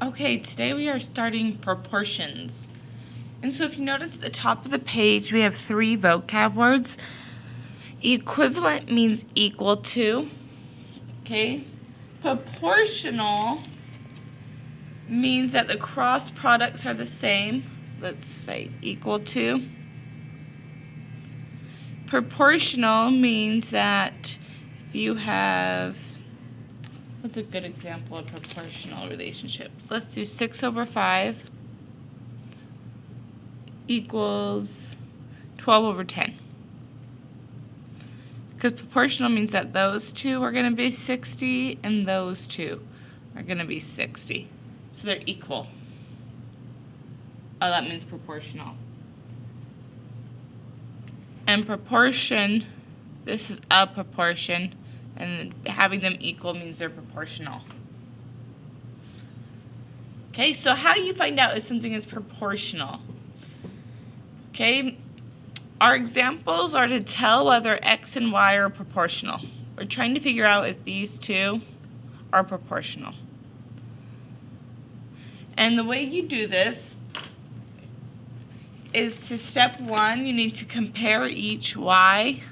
Okay, today we are starting proportions. And so if you notice at the top of the page, we have 3 vocab words. Equivalent means equal to, okay? Proportional means that the cross products are the same. Let's say equal to. Proportional means that if you have, what's a good example of proportional relationships? Let's do 6/5 equals 12/10. Because proportional means that those two are going to be 60 and those two are going to be 60. So they're equal. Oh, that means proportional. And proportion, this is a proportion, and having them equal means they're proportional. Okay, so how do you find out if something is proportional? Okay, our examples are to tell whether X and Y are proportional. We're trying to figure out if these two are proportional. And the way you do this is to step 1, you need to compare each Y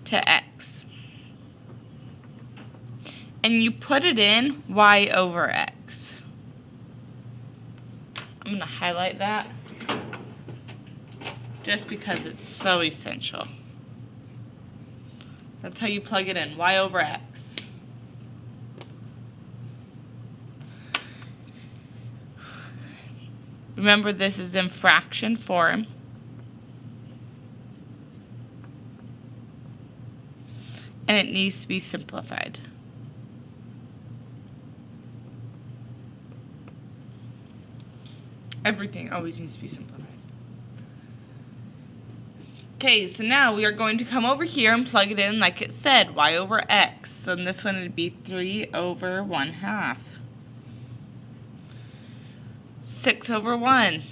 to X. And you put it in Y over X. I'm going to highlight that just because it's so essential. That's how you plug it in, Y over X. Remember, this is in fraction form. And it needs to be simplified. Everything always needs to be simplified. Okay, so now we are going to come over here and plug it in like it said, Y over X. So in this one it would be 3/1/2. 6/1.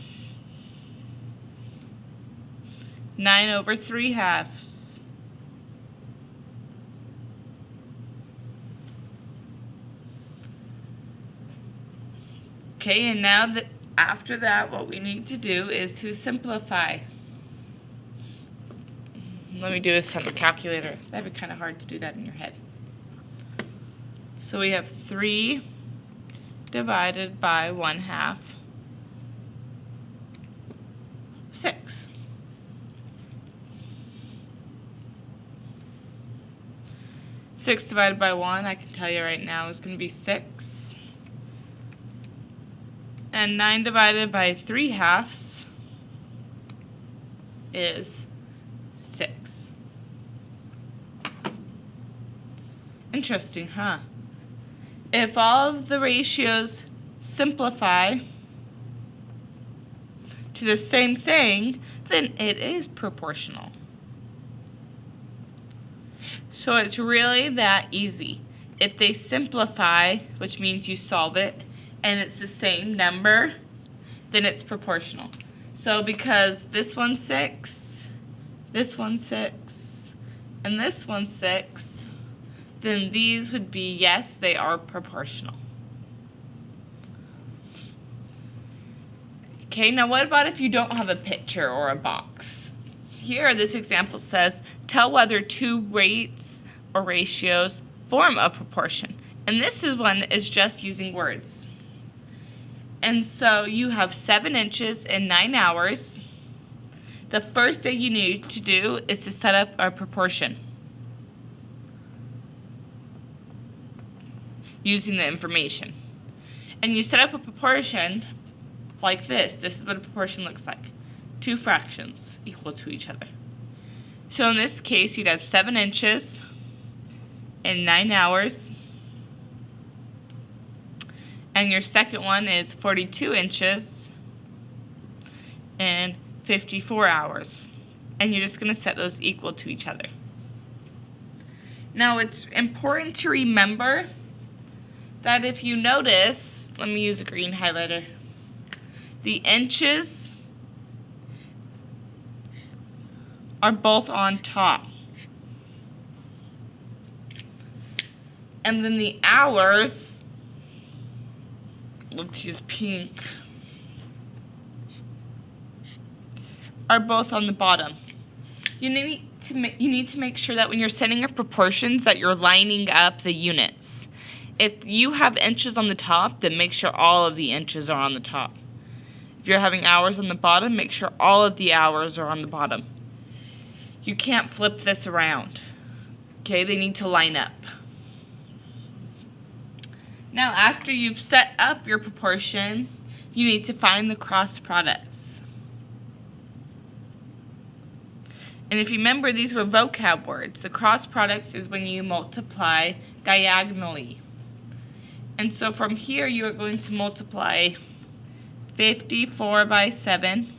9/3/2. Okay, and now that after that, what we need to do is to simplify. Let me do this on the calculator. That'd be kind of hard to do that in your head. So we have 3 divided by 1/2. 6. 6 divided by 1, I can tell you right now, is going to be 6. And 9 divided by 3/2 is 6. Interesting, huh? If all of the ratios simplify to the same thing, then it is proportional. So it's really that easy. If they simplify, which means you solve it, and it's the same number, then it's proportional. So because this one's 6, this one's 6, and this one's 6, then these would be, yes, they are proportional. Okay, now what about if you don't have a picture or a box? Here, this example says, tell whether 2 rates or ratios form a proportion. And this one is just using words. And so you have 7 inches in 9 hours. The first thing you need to do is to set up a proportion using the information. And you set up a proportion like this. This is what a proportion looks like. 2 fractions equal to each other. So in this case, you'd have 7 inches in 9 hours. And your second one is 42 inches in 54 hours. And you're just going to set those equal to each other. Now it's important to remember that if you notice, let me use a green highlighter, the inches are both on top. And then the hours let's use pink, are both on the bottom. You need to make sure that when you're setting up proportions that you're lining up the units. If you have inches on the top, then make sure all of the inches are on the top. If you're having hours on the bottom, make sure all of the hours are on the bottom. You can't flip this around. Okay, they need to line up. Now, after you've set up your proportion, you need to find the cross products. And if you remember, these were vocab words. The cross products is when you multiply diagonally. And so from here, you are going to multiply 54 by 7.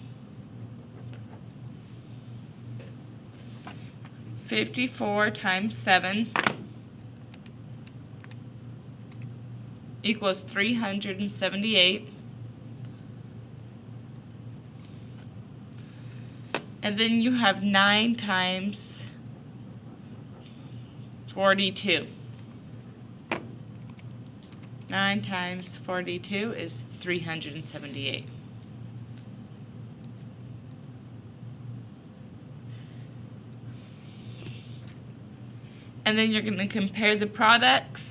54 times 7 equals 378. And then you have 9 times 42. 9 times 42 is 378. And then you're going to compare the products.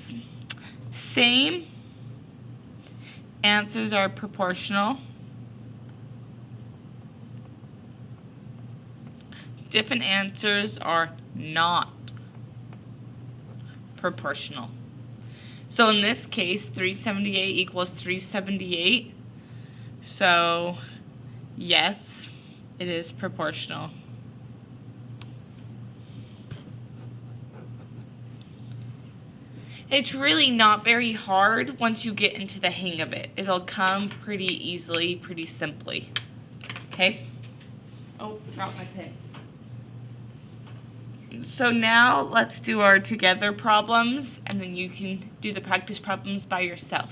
Same. Answers are proportional. Different answers are not proportional. So in this case, 378 equals 378. So yes, it is proportional. It's really not very hard once you get into the hang of it. It'll come pretty easily, pretty simply. Okay? Oh, dropped my pen. So now let's do our together problems, and then you can do the practice problems by yourself.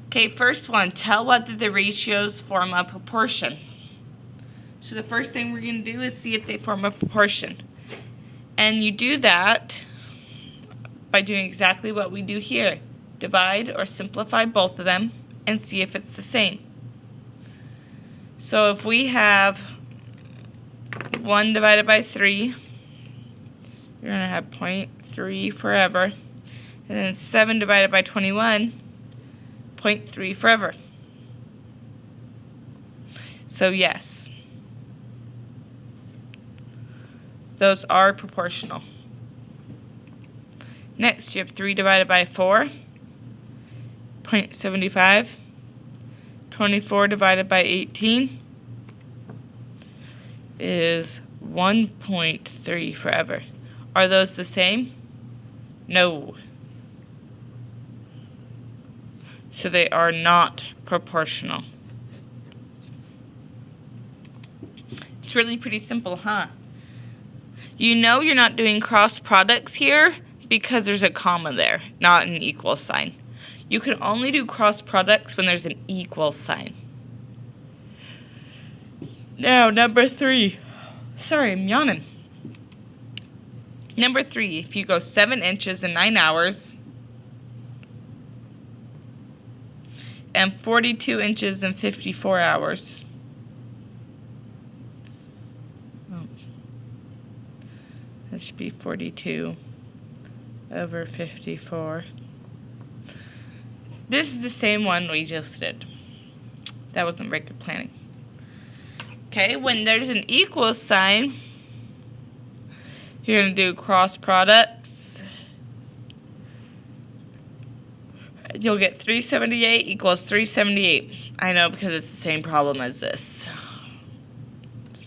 Okay, first one, tell whether the ratios form a proportion. So the first thing we're going to do is see if they form a proportion. And you do that by doing exactly what we do here. Divide or simplify both of them and see if it's the same. So if we have 1 divided by 3, you're going to have 0.3 forever. And then 7 divided by 21, 0.3 forever. So yes, those are proportional. Next, you have 3 divided by 4, 0.75. 24 divided by 18 is 1.3 forever. Are those the same? No. So they are not proportional. It's really pretty simple, huh? You know you're not doing cross products here because there's a comma there, not an equal sign. You can only do cross products when there's an equal sign. Now, number 3. Sorry, I'm yawning. Number 3, if you go 7 inches in 9 hours and 42 inches in 54 hours. That should be 42 over 54. This is the same one we just did. That wasn't very good planning. Okay, when there's an equal sign, you're going to do cross products. You'll get 378 equals 378. I know, because it's the same problem as this.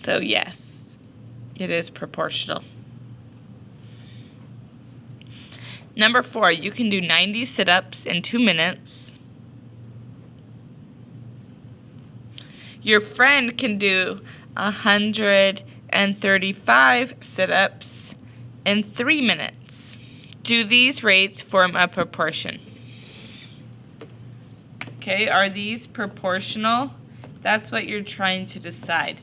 So yes, it is proportional. Number 4, you can do 90 sit-ups in 2 minutes. Your friend can do 135 sit-ups in 3 minutes. Do these rates form a proportion? Okay, are these proportional? That's what you're trying to decide.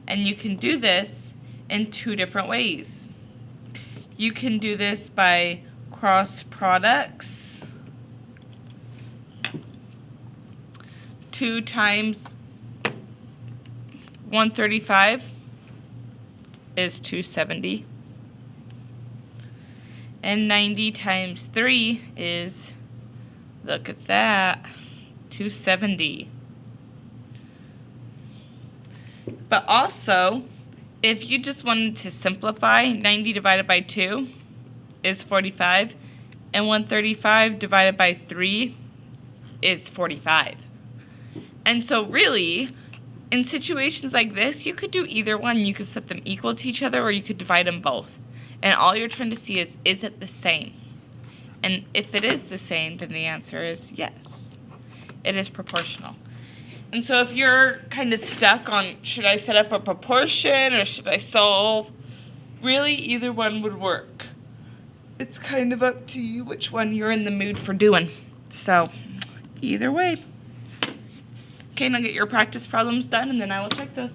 And you can do this in 2 different ways. You can do this by cross products, 2 times 135 is 270. And 90 times 3 is, look at that, 270. But also, if you just wanted to simplify, 90 divided by 2 is 45, and 135 divided by 3 is 45. And so really, in situations like this, you could do either one. You could set them equal to each other, or you could divide them both. And all you're trying to see is it the same? And if it is the same, then the answer is yes. It is proportional. And so if you're kind of stuck on, should I set up a proportion or should I solve? Really, either one would work. It's kind of up to you which one you're in the mood for doing. So, either way. Okay, now get your practice problems done and then I will check those.